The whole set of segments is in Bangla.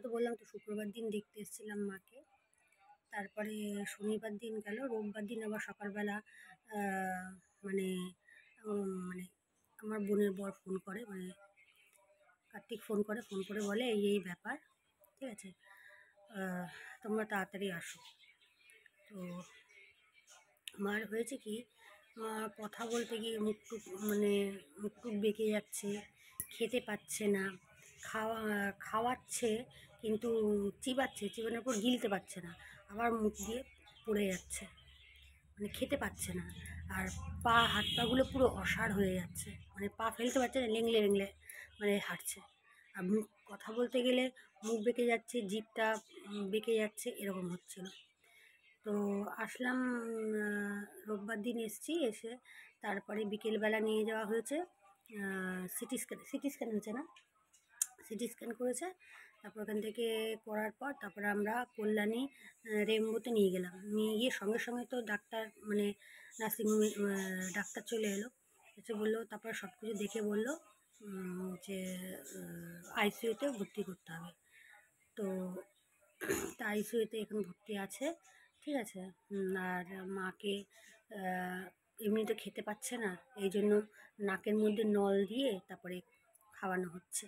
তো বললাম তো শুক্রবার দিন দেখতে এসেছিলাম মাকে। তারপরে শনিবার দিন গেল, রোববার দিন আবার সকালবেলা আহ, মানে মানে আমার বোনের বর ফোন করে, মানে কার্তিক ফোন করে বলে এই এই ব্যাপার, ঠিক আছে, আহ, তোমরা তাড়াতাড়ি আসো। তো মার হয়েছে কি, মার কথা বলতে গিয়ে মুখ টুক বেঁকে যাচ্ছে, খেতে পাচ্ছে না, খাওয়াচ্ছে কিন্তু চিবানোর পর গিলতে পারছে না, আবার মুখ দিয়ে পড়ে যাচ্ছে, মানে খেতে পাচ্ছে না। আর হাত পাগুলো পুরো অসাড় হয়ে যাচ্ছে, মানে পা ফেলতে পারছে না, লেংলে লেংলে মানে হাঁটছে। আর কথা বলতে গেলে মুখ বেঁকে যাচ্ছে, জিভটা বেঁকে যাচ্ছে, এরকম হচ্ছিল। তো আসলাম, রোববার দিন এসে তারপরে বিকেলবেলা নিয়ে যাওয়া হয়েছে সিটি স্ক্যান হয়েছে না, সিটি স্ক্যান করেছে। তারপর ওখান থেকে করার পর তারপরে আমরা কল্যাণী রেমবোতে নিয়ে গেলাম, নিয়ে গিয়ে সঙ্গে সঙ্গে তো ডাক্তার, মানে নার্সিংহোমে ডাক্তার চলে এলো, এসে বললো, তারপর সব কিছু দেখে বললো যে আইসিইউতে ভর্তি করতে হবে। তো আইসিইউতে এখন ভর্তি আছে, ঠিক আছে। আর মাকে এমনিতে খেতে পাচ্ছে না, এই জন্য নাকের মধ্যে নল দিয়ে তারপরে খাওয়ানো হচ্ছে।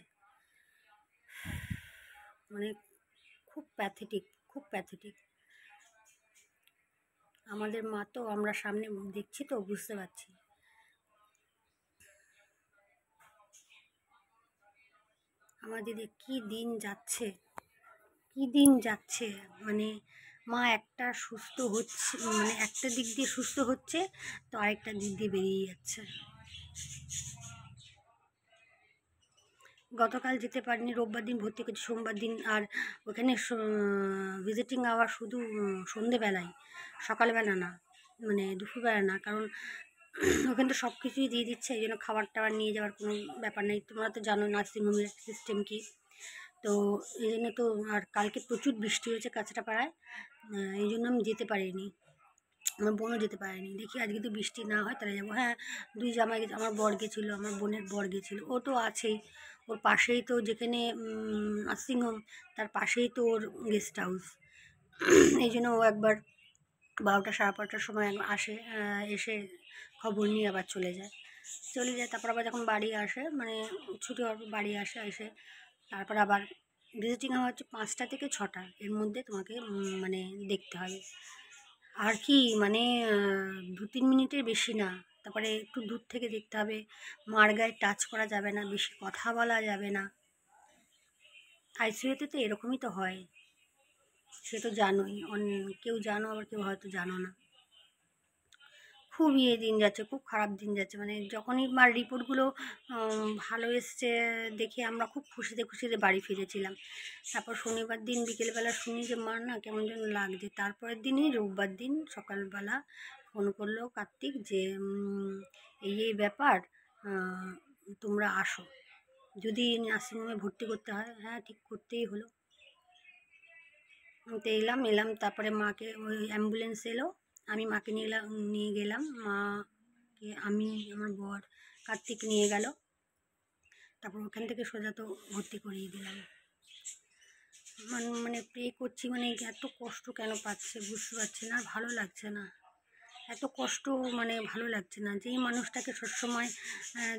মানে খুব প্যাথেটিক, খুব প্যাথেটিক। আমাদের মা তো আমরা সামনে দেখছি তো, বুঝতে পারছি। আমাদের কি দিন যাচ্ছে, কি দিন যাচ্ছে, মানে মা একটা সুস্থ হচ্ছে, মানে একটা দিক দিয়ে সুস্থ হচ্ছে, তো আরেকটা দিক দিয়ে বেরিয়ে যাচ্ছে। গতকাল যেতে পারিনি, রোববার দিন ভর্তি করছি, সোমবার দিন। আর ওখানে ভিজিটিং আওয়ার শুধু সন্ধেবেলায়, সকালবেলা না, মানে দুপুরবেলা না, কারণ ওখানে তো সব কিছুই দিয়ে দিচ্ছে, এই জন্য খাবার টাবার নিয়ে যাওয়ার কোনো ব্যাপার নেই। তোমরা তো জানো নার্সিংহোমের সিস্টেম কী। তো এই জন্য তো, আর কালকে প্রচুর বৃষ্টি হয়েছে কাঁচরাপাড়ায়, এই জন্য আমি যেতে পারিনি, আমার বোনও যেতে পারেনি। দেখি আজকে তো বৃষ্টি না হয় তাহলে যাবো। হ্যাঁ, দুই জামাই গেছে, আমার বর গেছিলো, আমার বোনের বর গেছিলো, ও তো আছেই, ওর পাশেই তো যেখানে নার্সিংহোম, তার পাশেই তো ওর গেস্ট হাউস। এই জন্য ও একবার 12টা 12:30টার সময় আসে, এসে খবর নিয়ে আবার চলে যায়। তারপর আবার যখন বাড়ি আসে, মানে ছুটি হওয়ার পর বাড়ি এসে তারপর আবার ভিজিটিং আওয়ার হচ্ছে 5টা থেকে 6টা, এর মধ্যে তোমাকে মানে দেখতে হবে। আর কি, মানে 2-3 মিনিটের বেশি না। তারপরে একটু দূর থেকে দেখতে হবে, মার গায়ে টাচ করা যাবে না, বেশি কথা বলা যাবে না। আইসিইউতে তো এরকমই তো হয়, সে তো জানোই, কেউ জানো আবার কেউ হয়তো জানো না। খুব দিন যাচ্ছে, খুব খারাপ দিন যাচ্ছে, মানে যখনই মার রিপোর্টগুলো ভালো এসছে দেখে আমরা খুব খুশিতে বাড়ি ফিরেছিলাম। তারপর শনিবার দিন বিকেলবেলা শুনি যে মার না কেমন যেন লাগছে। তারপরের দিনই রোববার দিন সকালবেলা ফোন করলো কার্তিক যে এই ব্যাপার, তোমরা আসো, যদি নার্সিংহোমে ভর্তি করতে হয়। হ্যাঁ, ঠিক করতেই হলো। তো এলাম, তারপরে মাকে, ওই অ্যাম্বুলেন্স এলো, আমি মাকে নিয়ে গেলাম, মাকে আমি, আমার বর, কার্তিক নিয়ে গেল। তারপর ওখান থেকে সোজা তো ভর্তি করিয়ে দিলাম। মানে প্রে করছি, মানে এত কষ্ট কেন পাচ্ছে বুঝতে পারছি না, ভালো লাগছে না, এত কষ্ট, মানে ভালো লাগছে না। যেই মানুষটাকে সবসময়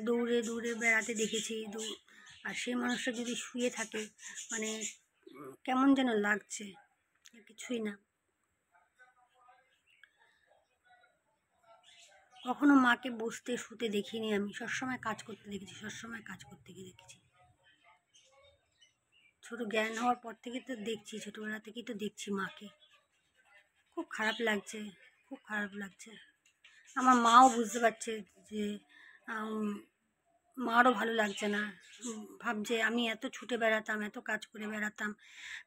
দৌড়ে দৌড়ে বেড়াতে দেখেছি, আর সেই মানুষটা যদি শুয়ে থাকে, মানে কেমন যেন লাগছে, কিছুই না। কখনো মাকে বসতে শুতে দেখিনি আমি, সবসময় কাজ করতে দেখেছি, ছোট জ্ঞান হওয়ার পর থেকে তো দেখছি, ছোটোবেলা থেকেই তো দেখছি মাকে। খুব খারাপ লাগছে, খুব খারাপ লাগছে। আমার মাও বুঝতে পারছে যে মারও ভালো লাগছে না। ভাবছে আমি এত ছুটে বেড়াতাম, এত কাজ করে বেড়াতাম,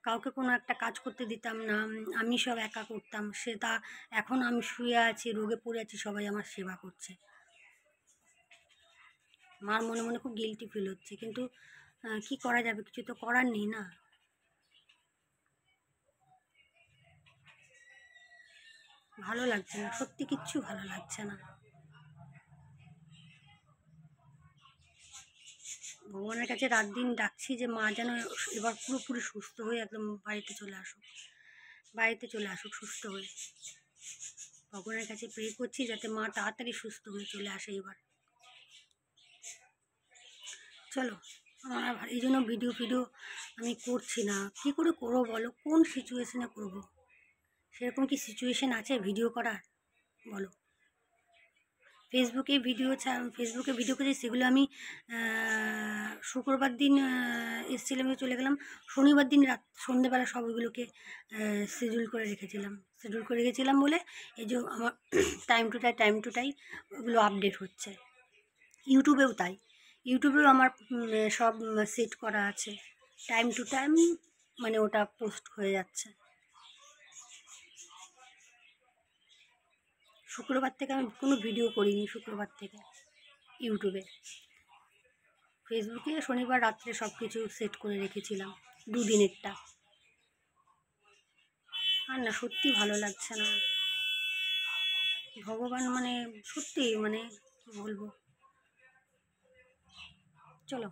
কাউকে কোনো একটা কাজ করতে দিতাম না, আমি সব একা করতাম, এখন আমি শুয়ে আছি, রোগে পড়ে আছি, সবাই আমার সেবা করছে। মার মনে মনে খুব গিল্টি ফিল হচ্ছে, কিন্তু কি করা যাবে, কিছু তো করার নেই না। ভালো লাগছে না, সত্যি কিচ্ছু ভালো লাগছে না। ভগবানের কাছে রাত দিন ডাকছি যে মা যেন এবার পুরোপুরি সুস্থ হয়ে একদম বাড়িতে চলে আসুক সুস্থ হয়ে। ভগবানের কাছে প্রে করছি যাতে মা তাড়াতাড়ি সুস্থ হয়ে চলে আসে এবার। চলো, আমার এই জন্য ভিডিও আমি করছি না। কী করে করবো বলো, কোন সিচুয়েশনে করব? সেরকম কি সিচুয়েশন আছে ভিডিও করার বলো? ফেসবুকে ভিডিও করেছি, সেগুলো আমি শুক্রবার দিন এসেছিলাম, চলে গেলাম। শনিবার দিন সন্ধ্যেবেলা সব ওইগুলোকে শিডিউল করে রেখেছিলাম বলে এই যে আমার টাইম টু টাইম ওগুলো আপডেট হচ্ছে। ইউটিউবেও তাই, আমার সব সেট করা আছে, টাইম টু টাইম মানে ওটা পোস্ট হয়ে যাচ্ছে। শুক্রবার থেকে আমি কোনো ভিডিও করিনি, শুক্রবার থেকে ইউটিউবে। ফেসবুকে শনিবার রাত্রে সব কিছু সেট করে রেখেছিলাম, 2 দিনেরটা। আর না, সত্যি ভালো লাগছে না। ভগবান মানে সত্যি মানে কী বলবো। চলো।